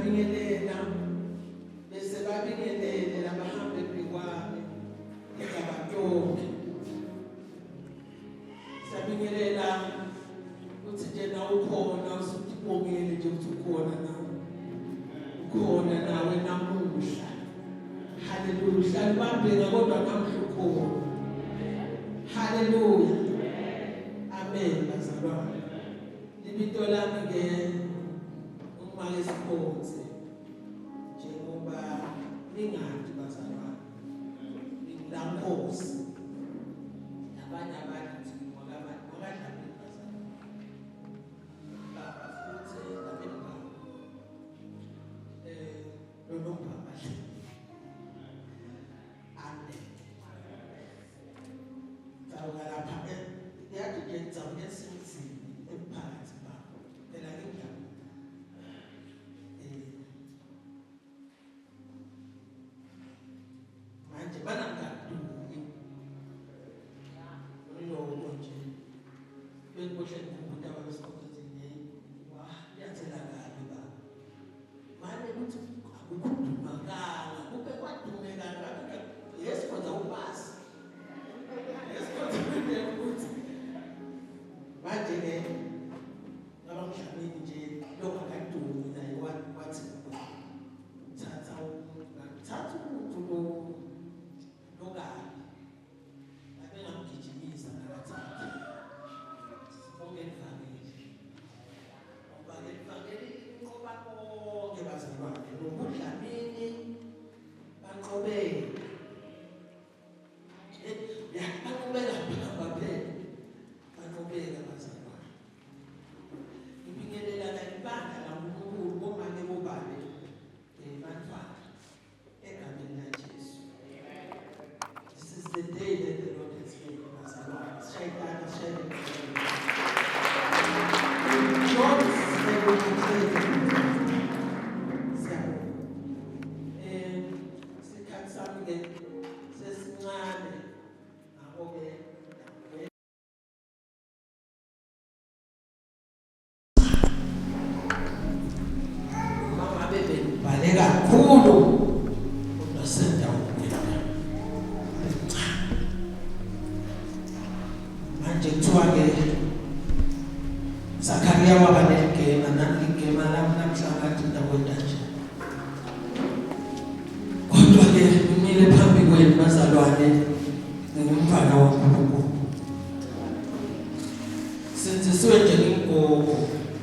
siyabingelela bese babingelele labahambe bhikwami egabatonke siyabingelela uthi njena ukhona usibongele nje ukuthi ukhona nawe namuhla haleluya libambeka kodwa namuhla ukhona haleluya amen bazalwane libito lami ke umake siphonse njengoba ningathi bazalwane ngilankosi nabanye abantu wakadlala bazalwane baba futhi nabeni baba lo baba ande lapha yathi ngenza ngesinzini emphakathi baba phela ngiyabona manje banamkaduni lo nje bekuhle ukubuta kwabesikhothini yathela kabi baba manje ukuthi akukhulumanga kube kwadumeka kabi yesikhoza ubasi manje ke ngabamhlabeni nje lokho akadumi naye wathi thatha umuntu lokabi abengamgijimisa nakathatha sibonge evangeli inqoba konke bazalwane nomdlamini banqobele banqobela baphela banqobela bazalwane ibingelela la ibanga la uNkulunkulu bomake bobale bantwana egameni laJesu. This is the day that the Lord has made bazalwane shayitana shayitana God is very good sikhathi sami ke sesincane ngakho-ke bale kakhulu unosendaweni manje kuthiwa-ke Zakariya waba negema igema namhlanje ndakwenda nje kodwa-ke umile phambi kwenu bazalwane ngingumfana waNkulunkulu senzisiwe njengengogo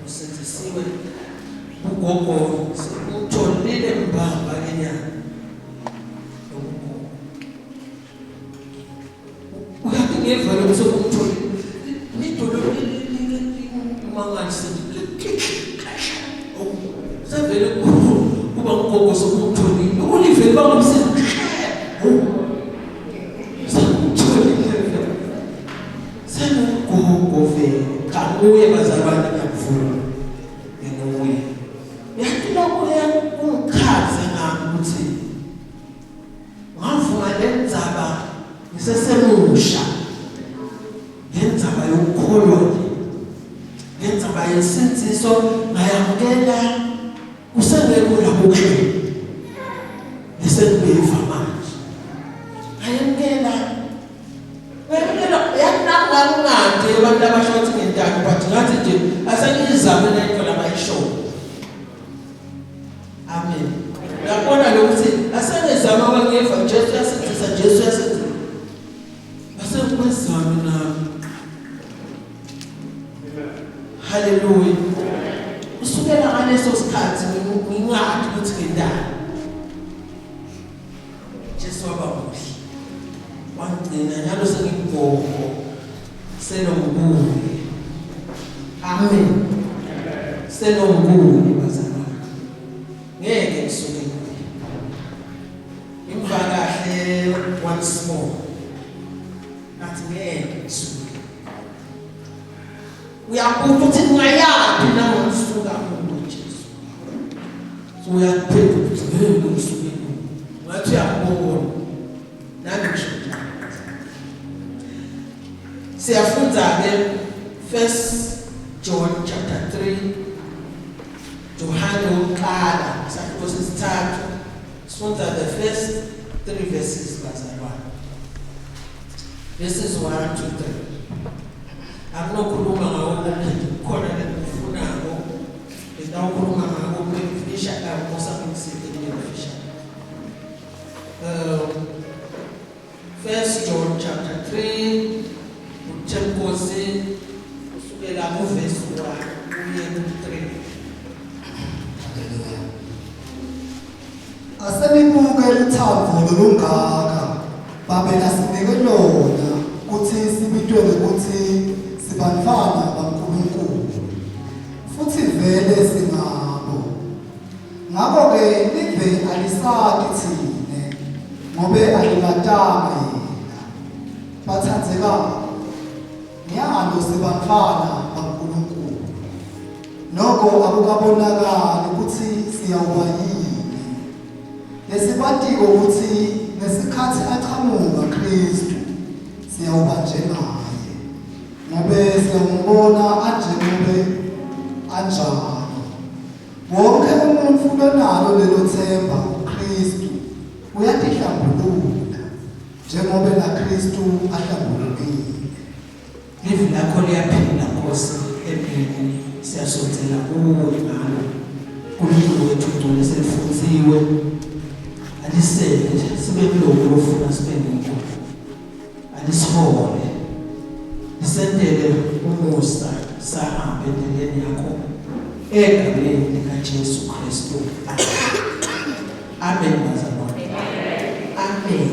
senzisiwe ugogo utholile mbamba kenyana uyathi ngeva lokho umtholi nidolo mangani sevele kuba ugogo sokumtholile ulivele bangomsebenzi senugogo vele kabuye bazalwane ngiyakuvula nguye yathi lokho yakungikhaze ngami ukuthi ngavuma lendzaba ngisesemusha lendzaba yokukholwa lendzaba yesinziso ngayamukela kusengekho lapho kuhle lesengibeva manje ngayamukela yakungangadi abantu abashothi ngentando but ngathi nje asengiyizame lento labayisho amen yabona lokuthi asengizama abangeva Jesu yasenzisa Jesu yasenzisa asengikwezami nami haleluya usukela ngaleso sikhathi ngingadi ukuthi ngentando Jesu wabamuhle wangcina njalo sengibhongo senombuye amen senombuye bazalwane ngeke ngisuke imva kahle once more nathi ngeke ngisuke uyabuka ukuthi ngayaphi nangosuka umuntu Jesu so uyaphetha ukuthi ngeke ngisuke ngathi uyabona nami ngisho siyafunda ke 1 John chapter 3 Johane wokuqala isahluko sesithathu sifunda the first 3 verses bazalwane. Verses 1 to 3. Akunokhuluma ngawo khona lekufunako. Ngitawukhuluma ngawo ukufisha la ngosakumsebenzini ukufisha. First John chapter 3 uThemkosi kusukela ku verse 1 kuye ku 3. Asenibuke uthando lolungaka babela sinike lona ukuthi sibitwe ukuthi sibantwana baNkulunkulu futhi vele singabo. Ngakho-ke live alisaki thine ngobe alimatanga yena bathandzekayo nyalo sibantwana baNkulunkulu nokho akukabonakali ukuthi siyawuba yini. Lesibatiko ukuthi ngesikhathi aqhamuka Kristu siyawuba njengaye ngobe siyambona anjengobe anjalo. Wonke umuntu lonalo lelo themba uKristu uyatihlambulula njengobe naKristu ahlambulukile. Live lakho liyaphila Nkosi empilweni siyasondzela kuwe ngalo uNkulunkulu wethu ngcwele selifunziwe alisele sibe kuloko lofuna sibe ngikho alisihole lisendele umusa sahambe endleleni yakho egameni likaJesu Kristu. Amen bazalwane. Amen.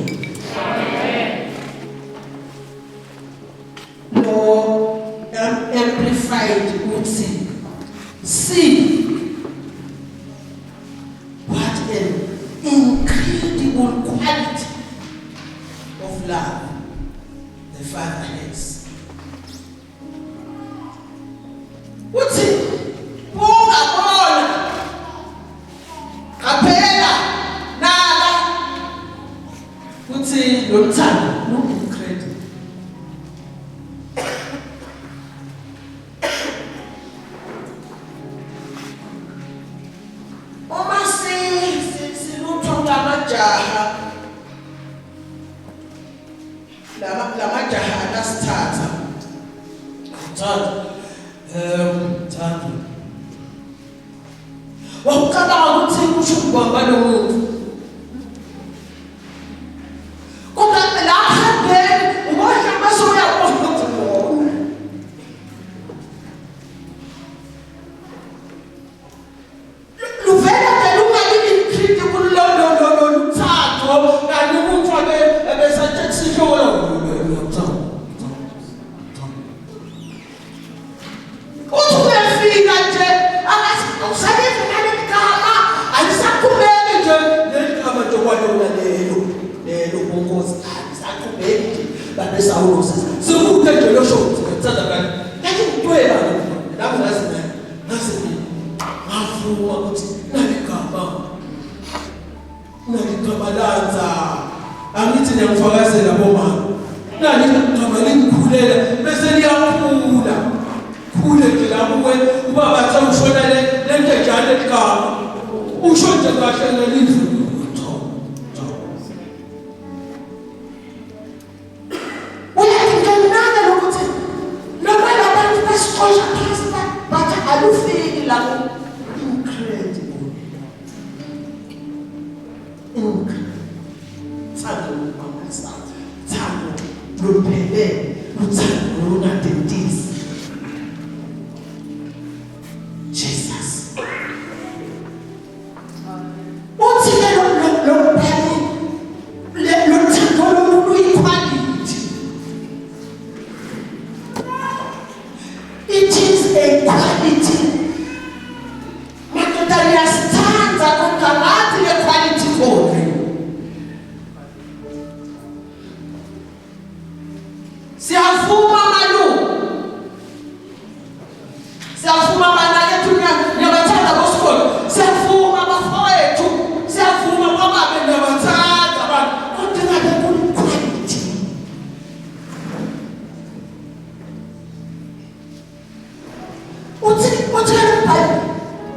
Amplified uthi see what an incredible quality of love the Father has. Uthi ungabona qaphela nala uthi lo mthando incredible.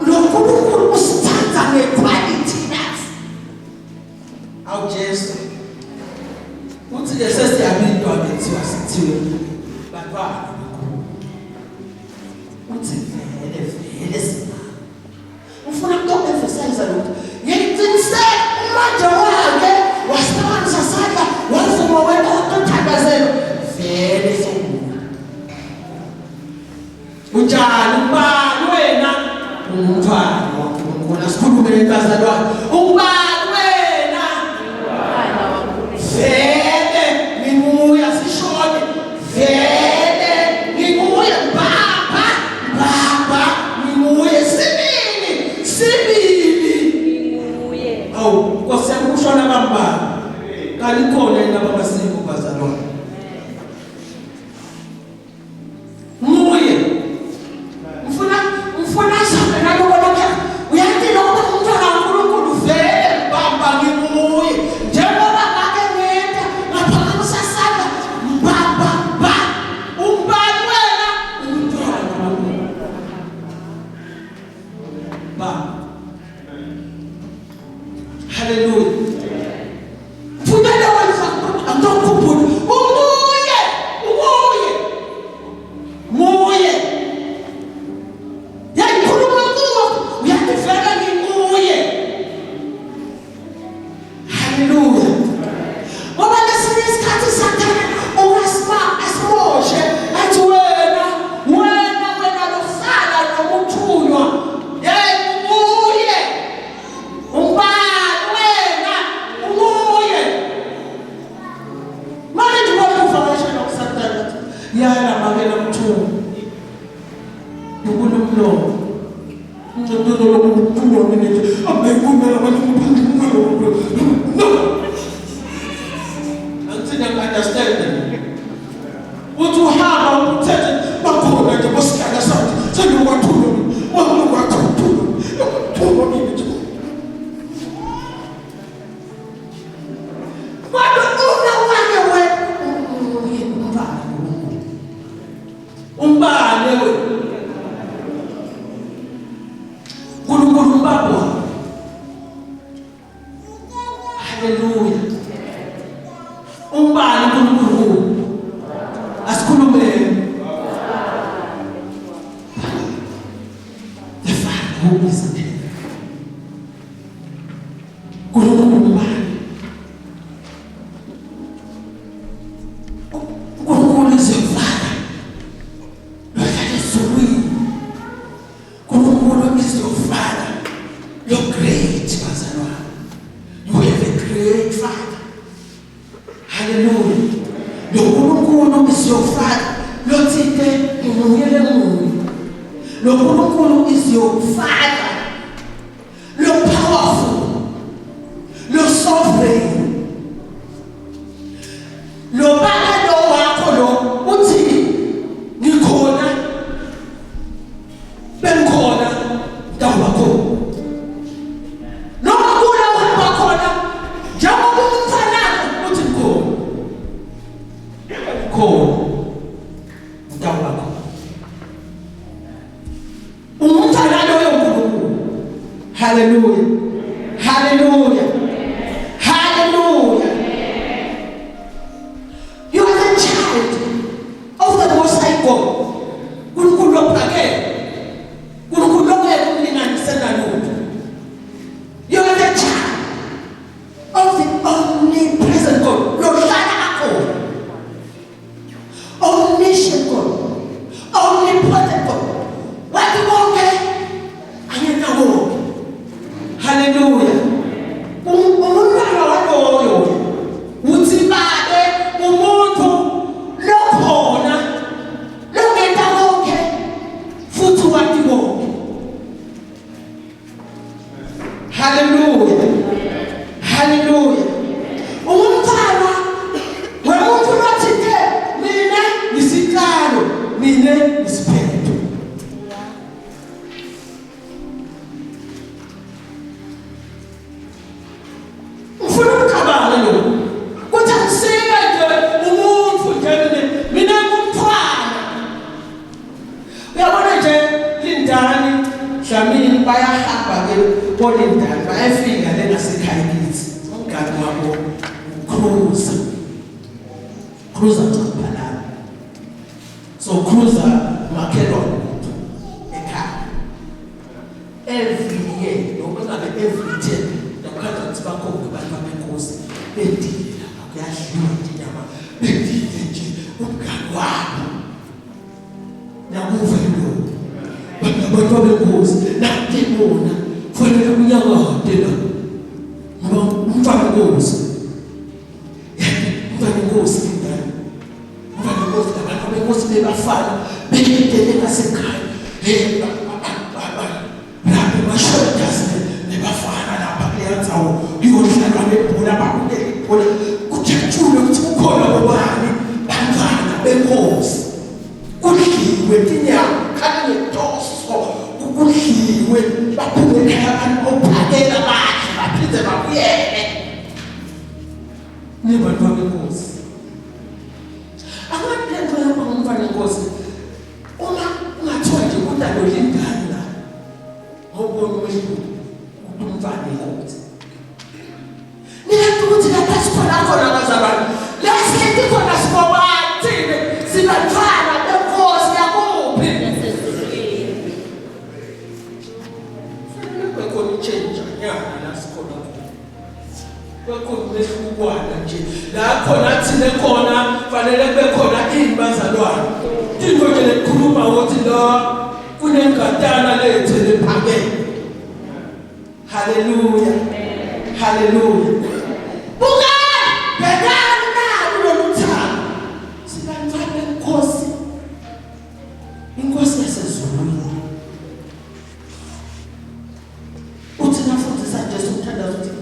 Lo sesiyabindwa kuthiwa sithiwe bantwana uthi vele sina ufuna ukuemphasize lokho ngiqiniseke umanje wakhe wasibonisa sandla wavuma wena ukuthandazela vele somuntu unjani ubani wena umfana waNkulunkulu asikhulume lenkazana wakhe ubani wena umfana waNkulunkulu vele ngimuya sishone vele ngimuya baba ngimuye sibili ngimuye awu Nkosi yakushona bamba kalikhona yena baba siko bazalwane mfuna sabe naloko lokho uyathi lokho umntwana waNkulunkulu vele bamba ngimuye njengoba ngake ngenta ngaphakamisa sandla baba umbani wena umntwana waNkulunkulu baba haleluya cruiser ngaphalana. So cruiser makhelwane ekhaya. Every year, noma ngabe every 10, nakukhanya ukuthi bakhona abantu benkosi bedile lapha kuyadliwa inyama bedile nje umngani wabo. Nakuva lo. Abantu benkosi nakubona kufanele kunyakade la. Ngoba umfana wenkosi. Umfana wenkosi ngani? Umfana wenkosi abantu benkosi bebafana bedile ngasekhaya. Nebafana lapha kuleyanzawo kuyodlalwa nebhola bakubeka ibhola kujatshulwe ukuthi kukhona bobani bangana benkosi kudliwe inyama kanye netoso kudliwe baphume ekhaya abantu ophakela bakhe baphinde babuyele nibantu benkosi abantu lento yabo ngumfana wenkosi uma ungathiwa nje kudalo lingani la ngobona umuntu umfana inkosi niyathi ukuthi lapha sikhona khona abazalwane lesithi khona sibobathi sibafana benkosi yakuphi bekhona change nyana la sikhona bekhona lesukwana nje la khona thina khona fanele bekhona izibazalwane into nje lekhuluma ukuthi la kunengatana lethu lephakeme. Hallelujah. Hallelujah. Bukani bekani na kulomthamo. Sibantwana benkosi. Inkosi yasezulwini. Uthi nafundisa Jesu uthandaza ukuthi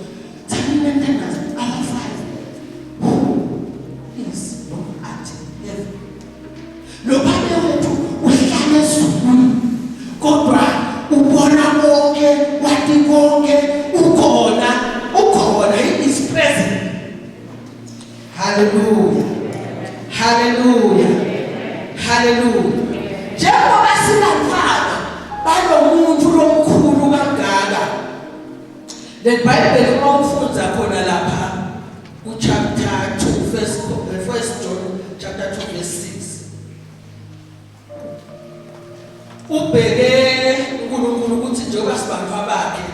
thina ntandaza abafana. Is no at heaven. Lo baba wethu uhlala ezulwini. Kodwa ubona konke wathi konke ukhona he is present. Hallelujah. Hallelujah. Hallelujah. Njengoba sinabafana balomuntu lomkhulu kangaka le Bible mawufunza khona lapha ku chapter 2 first John chapter 2 verse 6 ubheke uNkulunkulu ukuthi njengoba sibantu bakhe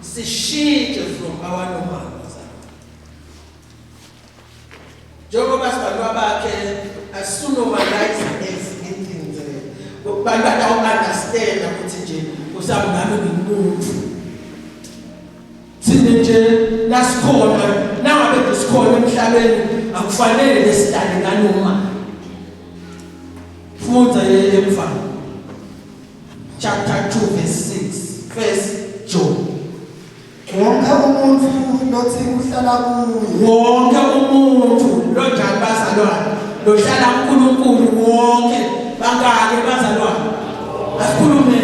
sishintshe from our normal njengoba sibantu bakhe asunomalize everything abantu understand ukuthi nje usabungami ngimuntu sine nje lasikhona nangabe sikhona emhlabeni akufanele lesidale kanoma funza emfana chapter 2 verse 6 first John. Wonke umuntu lothi uhlala kuye. Wonke umuntu lojani bazalwane lohlala uNkulunkulu wonke bangake bazalwane asikhulume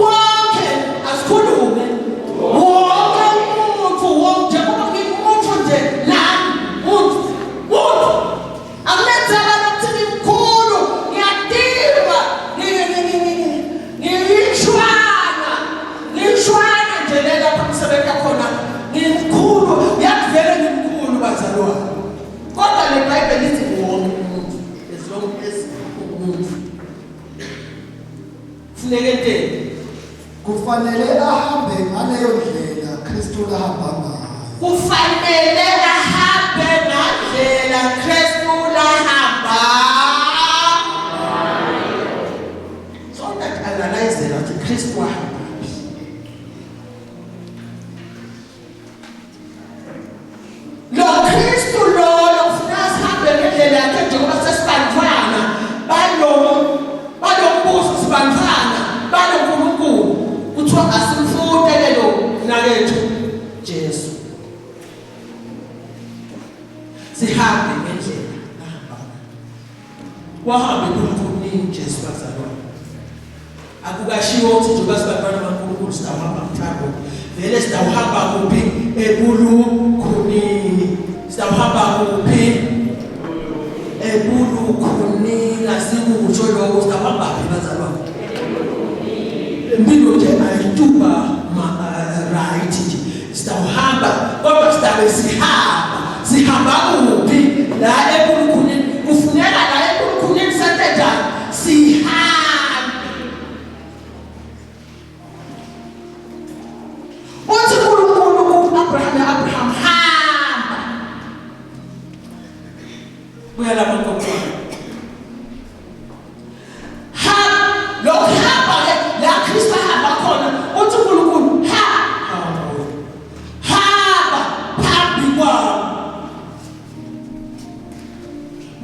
wonke asikhulume wonke umuntu wonke ngoba ngimuntu nje la umuntu akulenzeka ukuthi ngimkhulu ngiyadinga ngishwana nje lapha kusebenza khona ngimkhulu yakuvele ngimkhulu bazalwane kodwa le Bible lithi wonke umuntu as long as umuntu funeke kufanele ahambe ngaleyo ndlela Kristu lahamba ngayo. Kufanele ahambe ngandlela Kristu lahamba. So that analyze that Kristu wahamba. Lo Kristu lo ufuna sihambe ngendlela yakhe njengoba sesibantwana balombuso sibantwana baloNkulunkulu kuthiwa asimfunde lo nakethu Jesu. Sihambe ngendlela ahamba. Wahambe kuNkulunkulu Jesu bazalwane. Akukashiwo ukuthi njengoba sibantwana baNkulunkulu sitawuhamba mthando. Vele sitawuhamba kuphi ebulukhunini. Sitawuhamba kuphi ebulukhunini asikutsho lokho sitawuhamba phi bazalwane. Impilo nje ayituba right nje. Sitawuhamba kodwa sitabe sihamba kuphi buya lapha kokwana lokuhamba la Kristu ahamba khona uthi uNkulunkulu hamba phambi kwami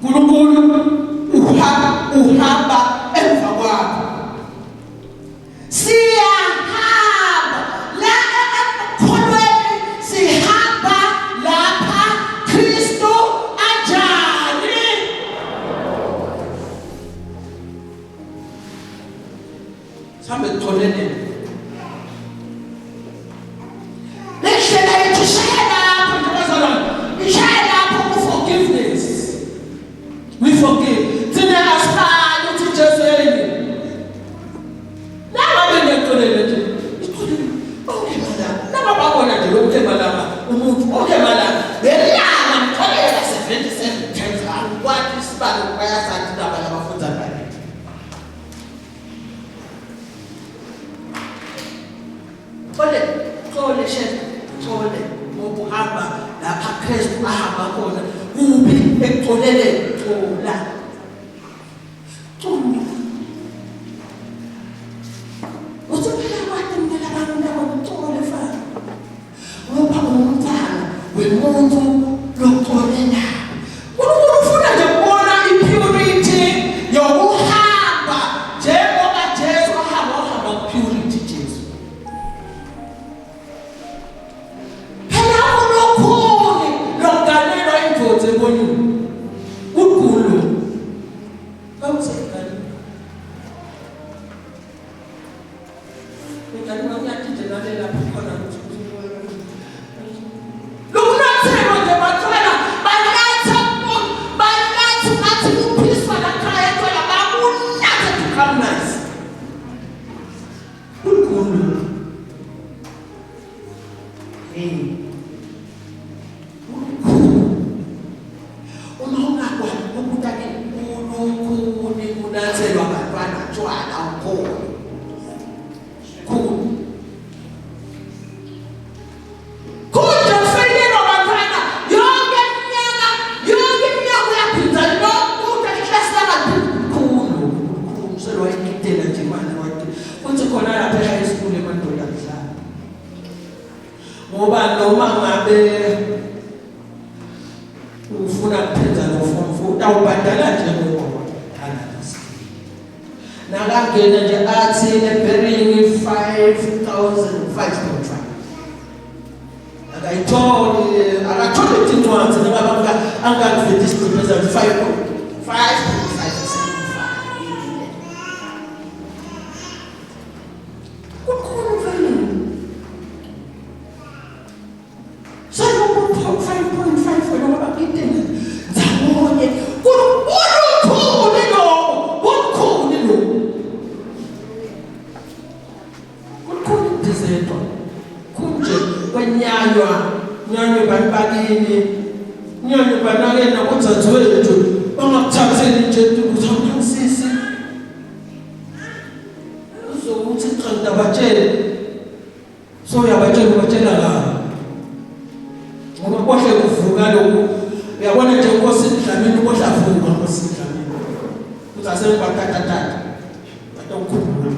uNkulunkulu uhamba emva kwakho siyahamba la ekholweni sihamba lapha Kristu ajani sambe tholene leshela ithishela phezulu ishela for forgiveness we forgive thina asifani uthi Jesu yini laba benetholele nje okemala laba babona nje lokukemala umuntu okemala belana mtholela 77 times kwathi isibalo bayasathi laba abafunda ngayo Tole shela tole ngokuhamba lapha Kristu ahamba khona kubi ekutholele thola uzophela kwathi mina abantu abantole fa ngoba umntana wemuntu lokutholela ufuna nje ukubona impurity yokuhamba njengoba Jesu ahamba purity Jesu Ukulu awusekani ngani ngathi nje nalela khona lokunathema nje bathwala balatha nathi uphiswa la khaya thola bakunatha tukamnasi ukulu unathelwa abantwana tshwala ukhona kunje ufelelwa abantwana yonke iminyaka uyaphinda lokutha iklasi labantu selwa ikitela nje manje wathi uthi khona lapha high school emandoda adlala ngoba noma ngabe ufuna kuphenza lo form 4 utawubhadala nje ngoba nakangena nje athi eBering 5,500 akayitholi akatholi intwanzi nabanga angakufethi isiqhubeza 5.5 kukhona vele salo 5.5 wena babakitena ndzawonye nyanywe banibakini nyanywe banakena kudzadzewethu bangakuthatheli nje uzakusisi uzokuthi qeda batshele so uyabatshela la ngoba kohle kuvuka lokhu uyabona nje Nkosi Dlamini kohle avuka Nkosi Dlamini uzasembathathatha batokukhumbula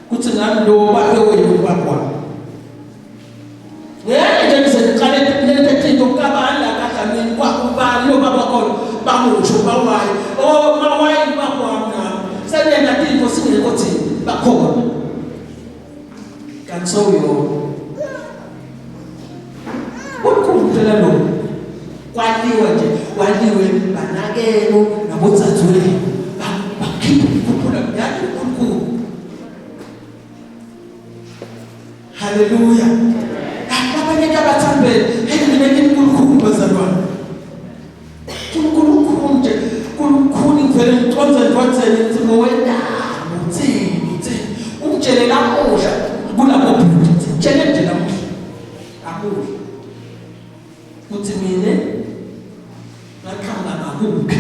kuthi ngami lo bakwethu bakwa nje ngiseqale lethethe ukabala kaDlamini kwakubani lo baba khona bamusho bawayi mawayi bakwami senena tinto singekho thina bakhona kanso yo ukuphela lo kwaliwe banakelo nabodzadzweni bakhipha ukuphula yathi uNkulunkulu haleluya abanye abathambele mina ngikukhulu bazalwane uNkulunkulu nje uNkulunkulu ngivele ngiconze ngithi wena uthi umtshele lamusha kulabo bhuti tshele nje lamusha amusha uthi mina ngakhanga ngakuphi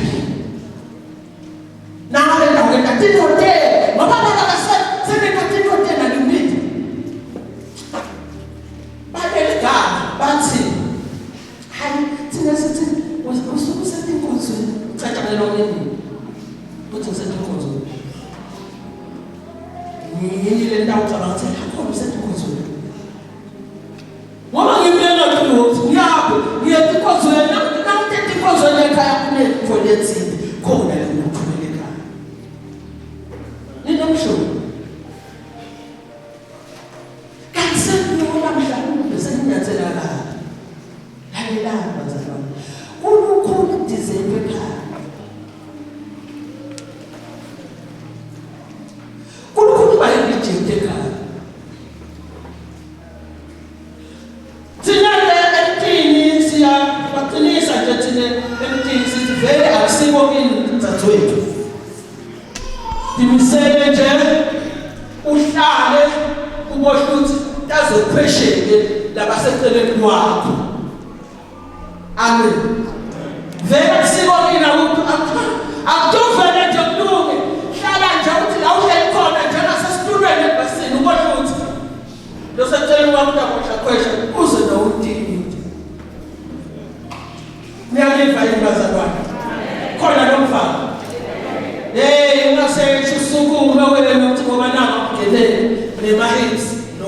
nawe ndawo ntatho te ngoba baba senentatho te na limit bathi hayi thina sithi usuku ucabanga ukuthi akhona usedukozweni. Ngoba ngimyela ukuthi ngiyaphi ngiyetikozweni namutetikozweni ekhaya kunethoiletini khona la ukuthumela ekhaya. Ninomshuko. Kanseniyona mhlawumbe seninyathela la. Lalelani bazalwane. Kukhona design ekhaya. Kukhona bayijete ekhaya. Vele akusibo indzadzewethu. Dimisele nje uhlale uboshe ukuthi tazophesheke labaseceleni kwakho. Amen. Vele akusibo ukuthi akujovele nje kulunge. Hlala nje ukuthi la uhleli khona nje nasesitulweni ebhasini uboshe ukuthi lo seceleni kwakho uyakhwesha uze nawudini. Niyayiva ibazalwane. Khona nomfana. Ungasetshe usukume wena ukuthi ngoba nanga ungenele nemahips. No.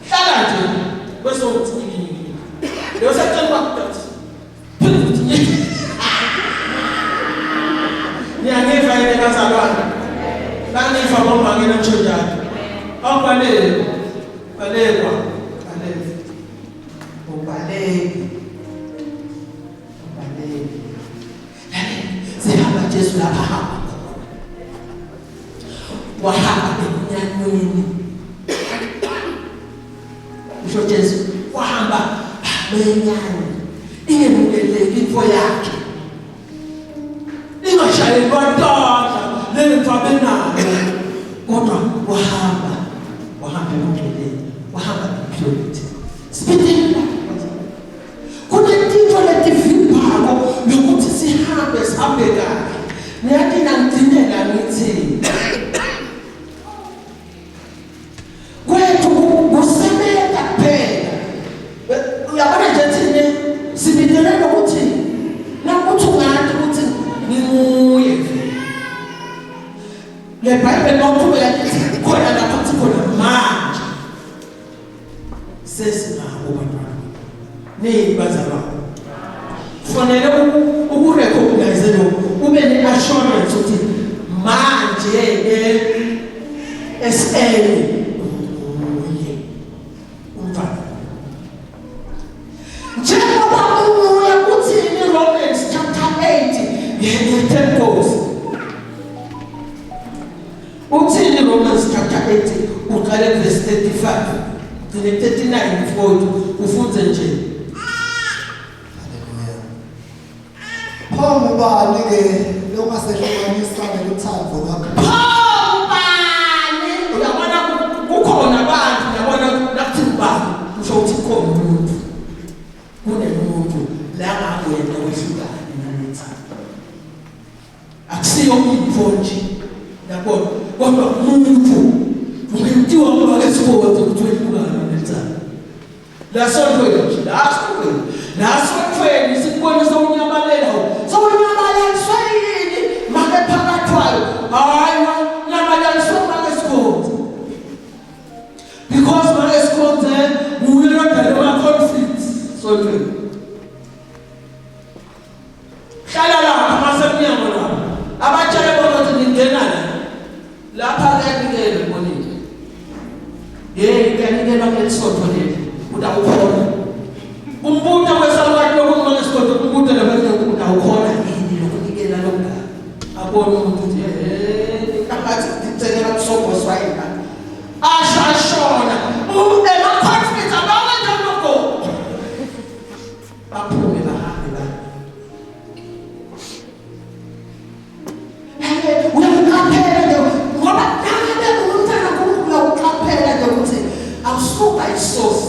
Hlala nje bese uthi lo seceleni kwakho. Niyayiva ibazalwane. Bangifa bomba ngena njalo. Awubaleke. Balekwa. Ubaleke. Jesu lapha hamba. Wahamba enyanyweni. Usho Jesu wahamba enyanyweni. Ingemukeleki info yakhe. Ingashayelwa ntaka lemva benalo. Kodwa wahamba emukeleki. Wahamba purity. Speaking kunetintfo letivimbayo lokuthi sihambe kahle. Niyathi nangidinela ngithi kwethu kusebenza kuphela. Uyabona nje thina sibidelela ukuthi nakuthi ungathi ukuthi ngimuye. Le Bible nokuqhubeka lithi khona lapha kuthi khona manje sesinabo bantwana. Nibazalwane. Kufanele ukurecognize lo ube ne-assurance ukuthi manje esele umfana. Njengoba umoya uthini Romans chapter 8 ye-10 goes. Uthini Romans chapter 8 uqale verse 35 kule 39 forward ufunze nje. Ubani ke longasehlukanisa neluthando lakho. Ubani uyabona kukhona abantu uyabona nakuthi ubani usho ukuthi khona umuntu. Kunemuntu la ngakwenza wehlukane nalethando. Akusiyo info nje yabona kodwa umuntu ungentiwa ngoba kesiphoza ukuthi wehlukane nalethando. La sontweni sikubonisa unyamalela. Sawunyamaliswa yini make phakathwayo. Hayi nyamaliswa make sikhonze. Because make sikhonze uyelodela conflicts sontweni. Hlala lapha masemnyango lapha. Abatshele bona ukuthi ngingena lapha kuyakele bonini. Kuyanikela ngesonto leli. Udawukhona. Umbuto wesalwayo lokumane sikhona umbuto labantu udawukhona yini lokunikela lokho. Abona ukuthi akathi ngicela kusoboswa yini. Ashashona. Ema conflict abawenza lokho. Baphume bahambe la. Uyaqaphela nje ngoba ngabe umntana kukhula uqaphela nje ukuthi awusuka isource.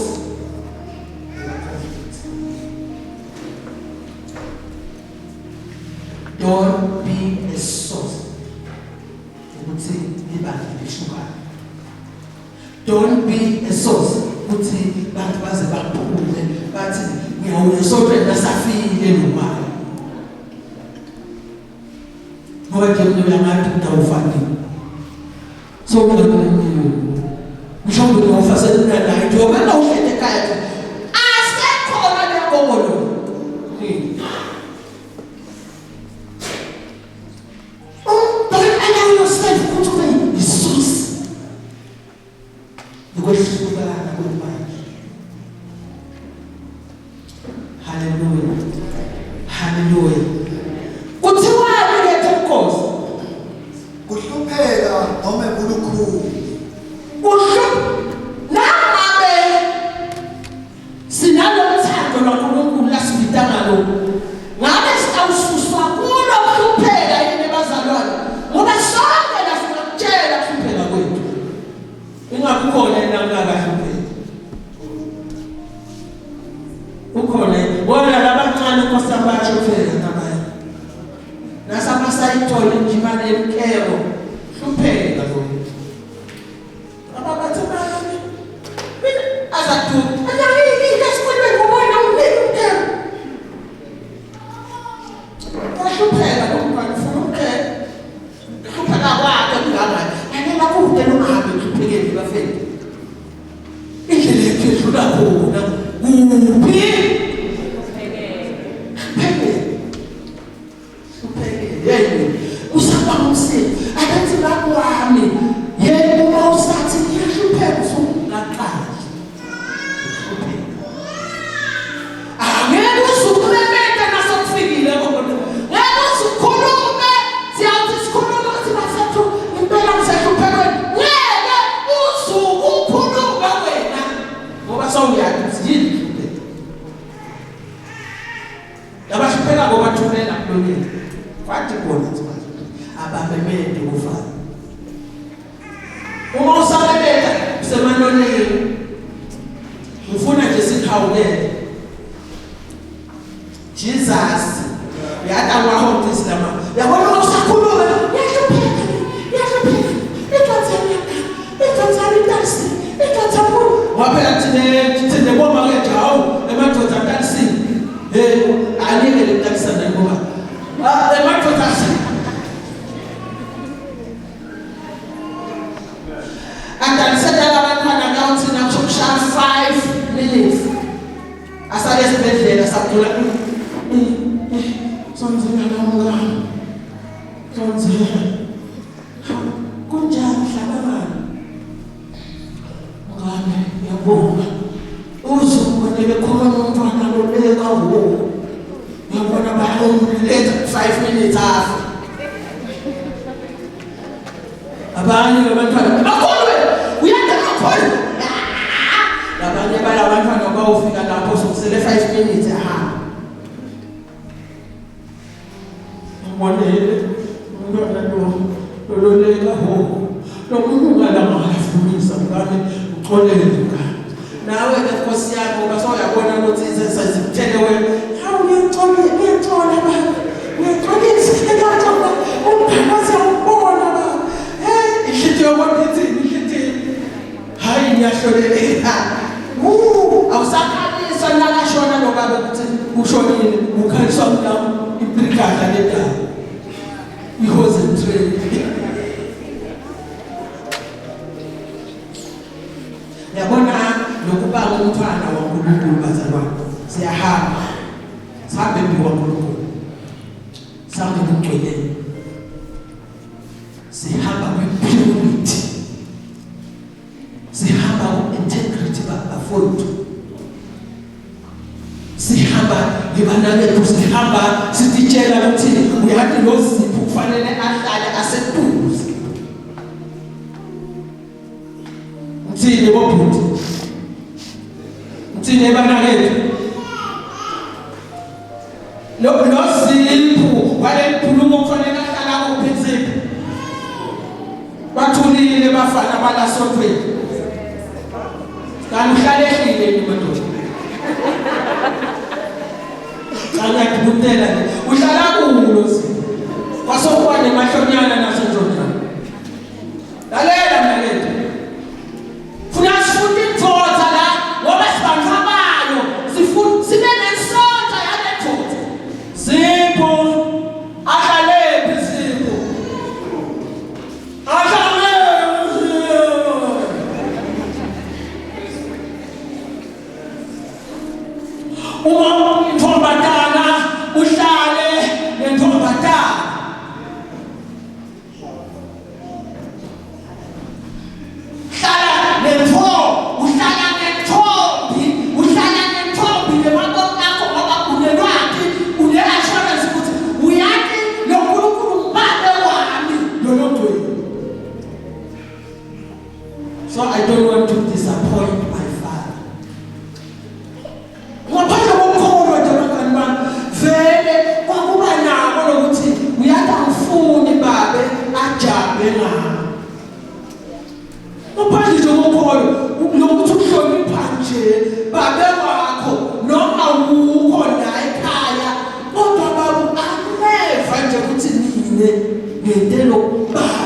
Don't be a source. Don't be a source. Uthi bantu baze baphume bathi ngiyawunesonto nasafile nomali. Ngoba nje uyamathi utawufani. So mhlawumbe ngofasela nayo njengoba ngawukhethe ekhaya asekhona leyagogolo don't allow yourself ukuthi ube yisource ukwehlukana kwemali. Hallelujah. Hallelujah. Kuthiwani ke Nkosi? Kuhlupheka noma kulukhulu. Nangabe sinalothando lwaNkulunkulu lasibitanga lo. Ngabe sitawususwa kulo kuhlupheka yini bazalwane? Ngoba sonke lafuna ukutshela kuhlupheka kwethu. Ingakukhona enangakahlupheki. Ukhona bona labancane Nkosi abasho phela nabanye. Nasamasayithola njimane emkero hlupheka lo. Ababathemani. Azathu, angayi ngesikolweni ngobona umkero. Hlupheka lo mntwana ufuna ukukhetha. Hlupheka kwakhe kungangani? Anela kude lohambe hluphekeni bafethu. Indlela yethu edlula khona. Kuphi?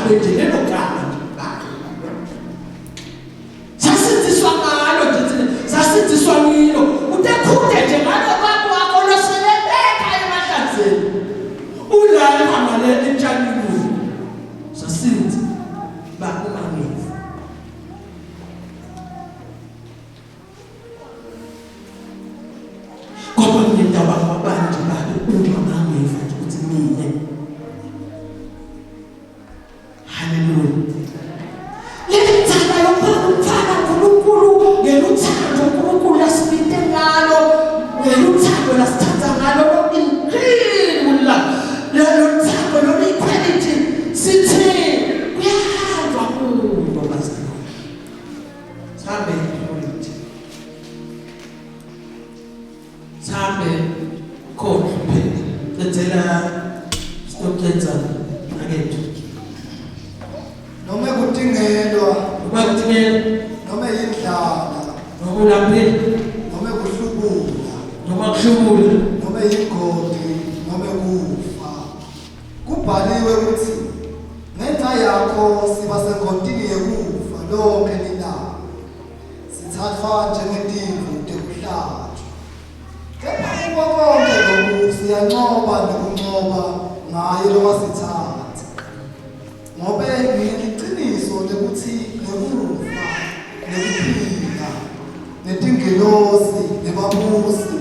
Bakhe nje lelo gama nje bakhe. Sasiziswa ngalo nje sasiziswa ngilo. Utekhuthe nje ngalo kwakho wakho loselebeka emahlanzeni. Ulala ngamale etshanini. Sasithi bakumangezi. Ngoba ngindaba kwabantu babe ungangezi ukuthi mine. Hallelujah. Lethanda yokuthanda uNkulunkulu ngeluthando uNkulunkulu lasipite ngalo ngeluthando lasithatha ngalo incredible lelo thando lo equality sithi kuyahanjwa kubo bazalwane. Sabe equality. Sabe khona phela lenzela stokletsa akethu. Noma kudingelwa, noma yindlala, noma ulaphile, noma kuhlubula, noma kuhlubula, noma yingodi, noma kufa. Kubhaliwe ukuthi ngenxa yakho siba sengodini yekufa lonke lilanga. Sithathwa njengetimvu tekuhlatshwa. Kepha kubo konke lokhu siyancoba nokuncoba ngaye lo wasithatha. Ngoba ngiliciniso lokuthi nekufa nekuphila netingelosi nebabusi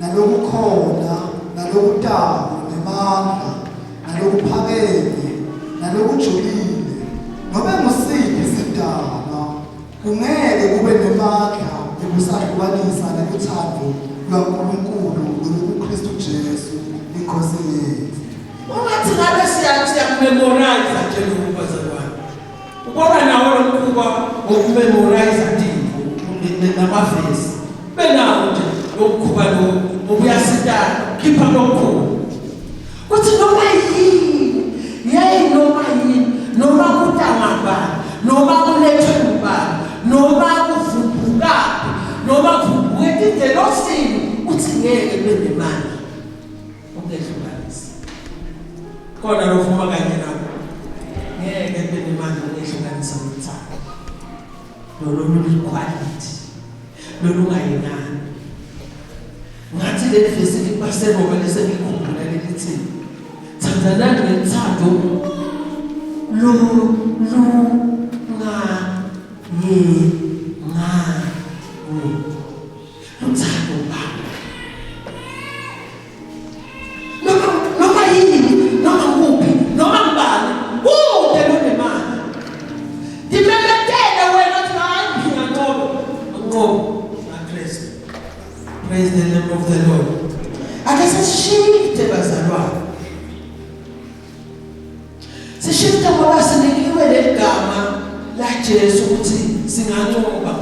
nalokukhona nalokudala nemandla nalokuphakeme nalokujulile ngoba ngusiphi isidalwa kungeke kube nemandla ekusahlukanisa nekuthando lwaNkulunkulu nokuKristu Jesu inkosi yethu. Ungathi ngabe siyakumemorize nje lokubazalwane. Ubona nawo lo mkhuba wokumemorize indimo namavesi. Benawo nje lokukhuba lo obuyasitana khipha lokho. Kuthi noma yini noma kutangaba noma kulethwe ngubani noma kuvumbuka noma kuvumbuke indelosini uthi ngeke bebe manje. Ungehlukanisa. Kona lofuma kanye nabo. Ngeke bebe manje ungehlukanisa uthando. Lolu quality. Lolu ngayinani. Ngathi le vesi libase ngoba lesekukhumbula lelithi thandana ngethando luthando baba. Noma yini noma kuphi noma ngubani kude lonemali. Dimeletele wena uthi hayi ngoba Kristu. Praise the name of the Lord. Akasishite bazalwane. Sishite ngoba sinikiwe legama la Jesu ukuthi singancoba.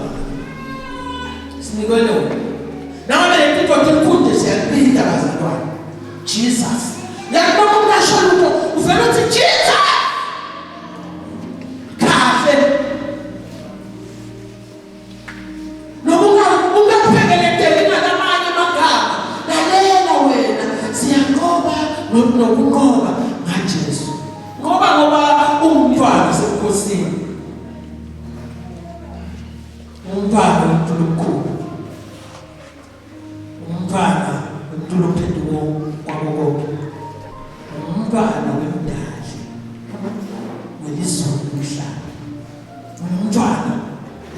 Sinikwe lona. Nawe lento inkundla siyaphinda bazalwane. Jesus. Yakubona ukusho lutho uvela uthi Jesus. Kahle. Nokunqoba ngaJesu ngoba umntwana senkosini umntwana uNkulunkulu umntwana uNkulunkulu kwabo umntwana wemdali welizwe umhlaba umntwana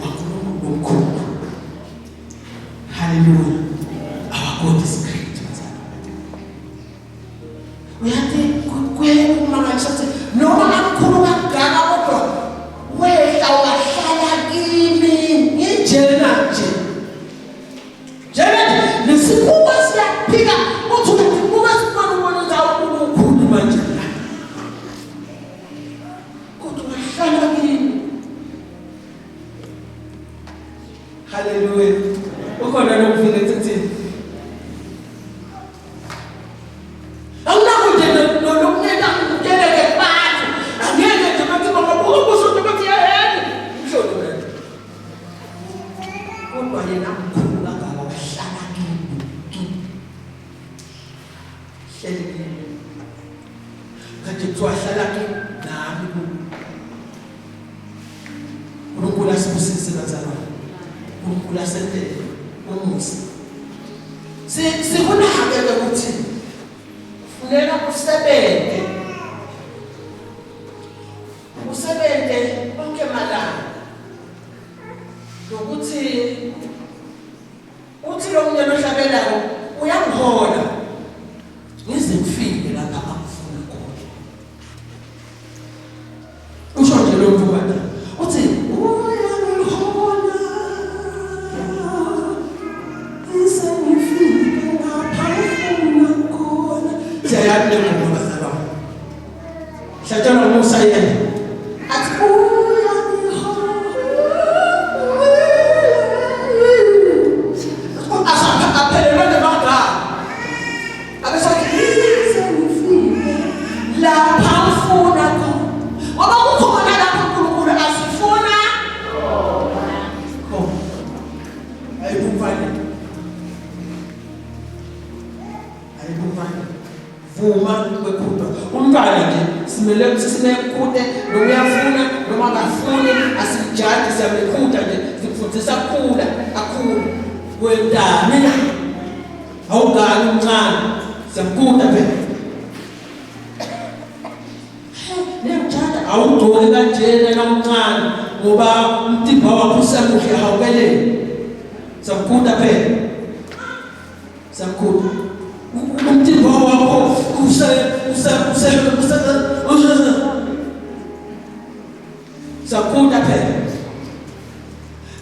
waNkulunkulu omkhulu. Hallelujah. Our God is great. Uyathi kuyekumangalisha ukuthi noma kakhulu kangaka kodwa wehla wahlala kimi nginjena nje. Njena nesibuko siyaphika uthi ubuka sibona ubona ndawo ukukhulu manje. Kodwa wahlala kimi. Hallelujah. Ukhona lokufika ethithini. Kanti kuthiwa hlala kimi nami asibusise bazalwane. uNkulunkulu asendele umusa. Sikunake ukuthi funeka usebenze konke malanga. Nokuthi uthi lo mnyama ohlabelayo uyangihola ngize ngifike lapha akufuna khona. Usho nje lo mfowethu uthi uyangihola ngize ngifike lapha akufuna khona. Siyayabona ngoba bazalwane. Hlatshana ngomusa yena. Athi umntwana nje simele ukuthi sinekude nokuyafuna noma akafuni asijaji siyamekhuda nje sifundisa kukhula akhulu kwendana awugani umncane siyamkhuda phela nemjada awugcole kanjena nomncane ngoba umtimba wakho usemuhle awubelele siyamkhuda phela siyamkhuda umtimba wakho sakhuda phela.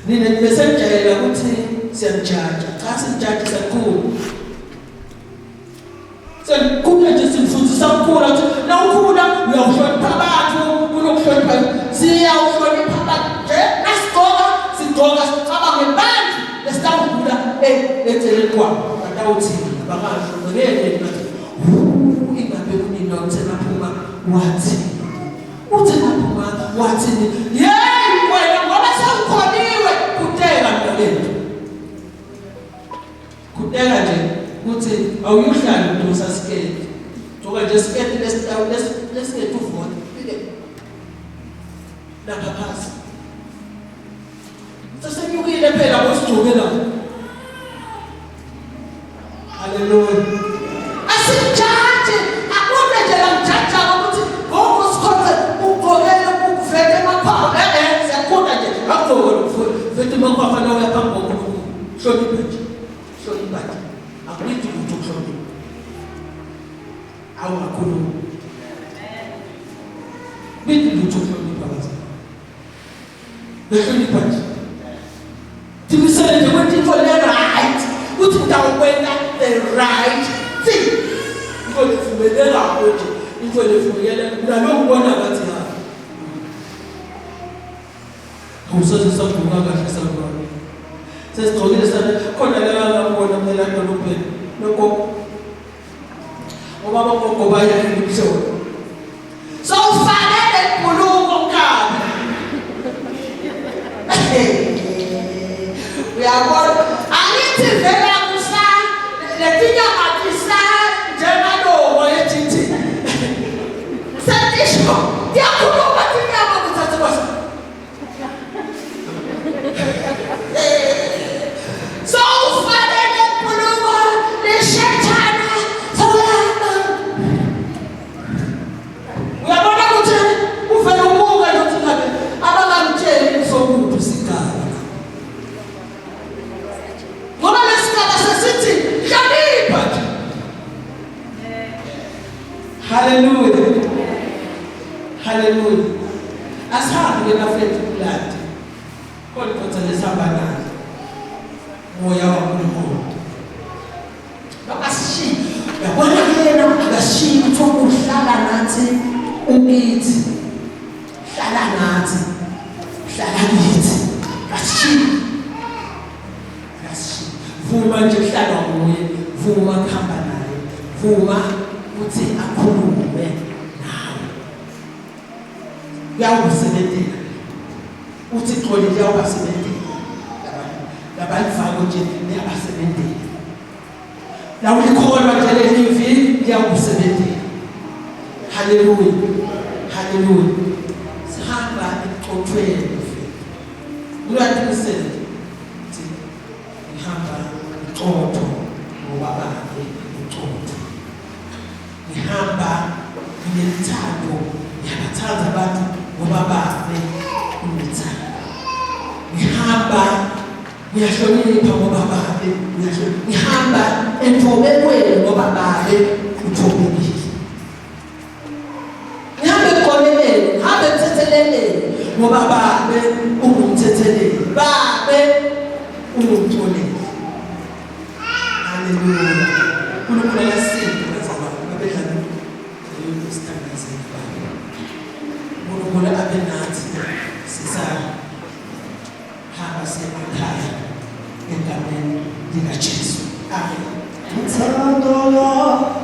Nina nimesejayela ukuthi siyamjaja. Cha sijaji sakhulu. Sekukhula nje sifundisa ukukhula ukuthi na ukhula uyahlonipha abantu, kunokuhlonipha. Siyawuhlonipha abantu nje nasigqoka sicabanga ngebantu lesitawukhula eceleni kwabo. Batawuthi bangasho ngeke ngathi ingabe kunina uthemaphuma wathi yeyi wena ngoba sewukholiwe kuteka mntanethu kuteka nje ukuthi awuyuhlali udosa skate ngoba nje skate lesikete uvona lapha phasi sesenyukile phela ngosigcokela. Haleluya. Asijaji akube nje lamjaja ukuthi ngoku sikhonze ugqokele ukuvele emaphaphu siyakhona nje akugqokele vele emaphaphu nawe yaphambi kokukhulu hlonipha nje akulithi ukuthi ukuhlonipha awungakhuluma bithi ukuthi uhlonipha bazalwane behlonipha nje timisele nje ukuthi into le-right ukuthi ngawukwenza the right thing. Into levumelela ukuthi into levumelela nalokubona ngathi ha awusaze savuka kahle sabona sesigcokile sana khona la ngabona mina dolobheni lokho ngoba bonke bayaya emhlolo so ufanele ibhuluko mkabi uyabona angithi vela kusa letinya matisa njengalobo ejithi sentisho diyakhuluma tinyama kuthatha kwasa so ufanele ibhuluko leshethana sawuyama uyabona ukuthi uvele ubuka ukuthi ngabe abangamtsheli sokuthi sigaba ngoba lesigaba sesithi hlonipha. Haleluya. Haleluya. Asihambe bafethu kulanda kodwa lesihamba naye moya waNkulunkulu bakashiya yabona yena akashiya ukuthi uhlala nathi ukithi hlala nathi kashiya vuma nje hlala nguye vuma khamba naye vuma uthi akhulume nawe uyawusebenzela uthi xolile uyawasebenzela labalifako nje liyabasebenzela la ulikholwa nje lelivi liyawusebenzela. Haleluya. Haleluya. Sihamba eqothweni ngelithando ngiyabathanda abantu ngoba babe unothando. Ngihamba ngiyahlonipha ngoba babe uyahlonipha. Ngihamba enthobekweni ngoba babe uthobekile. Ngihamba eqoleleni, ngihamba emthetheleleni ngoba babe ungumthetheleli, babe ungumxoleli. Haleluya. UNkulunkulu akasinde bazalwane babedlala leyo standards baba. UNkulunkulu abe nathi sisahamba semakhaya egameni likaJesu. Amen. Uthando lwakho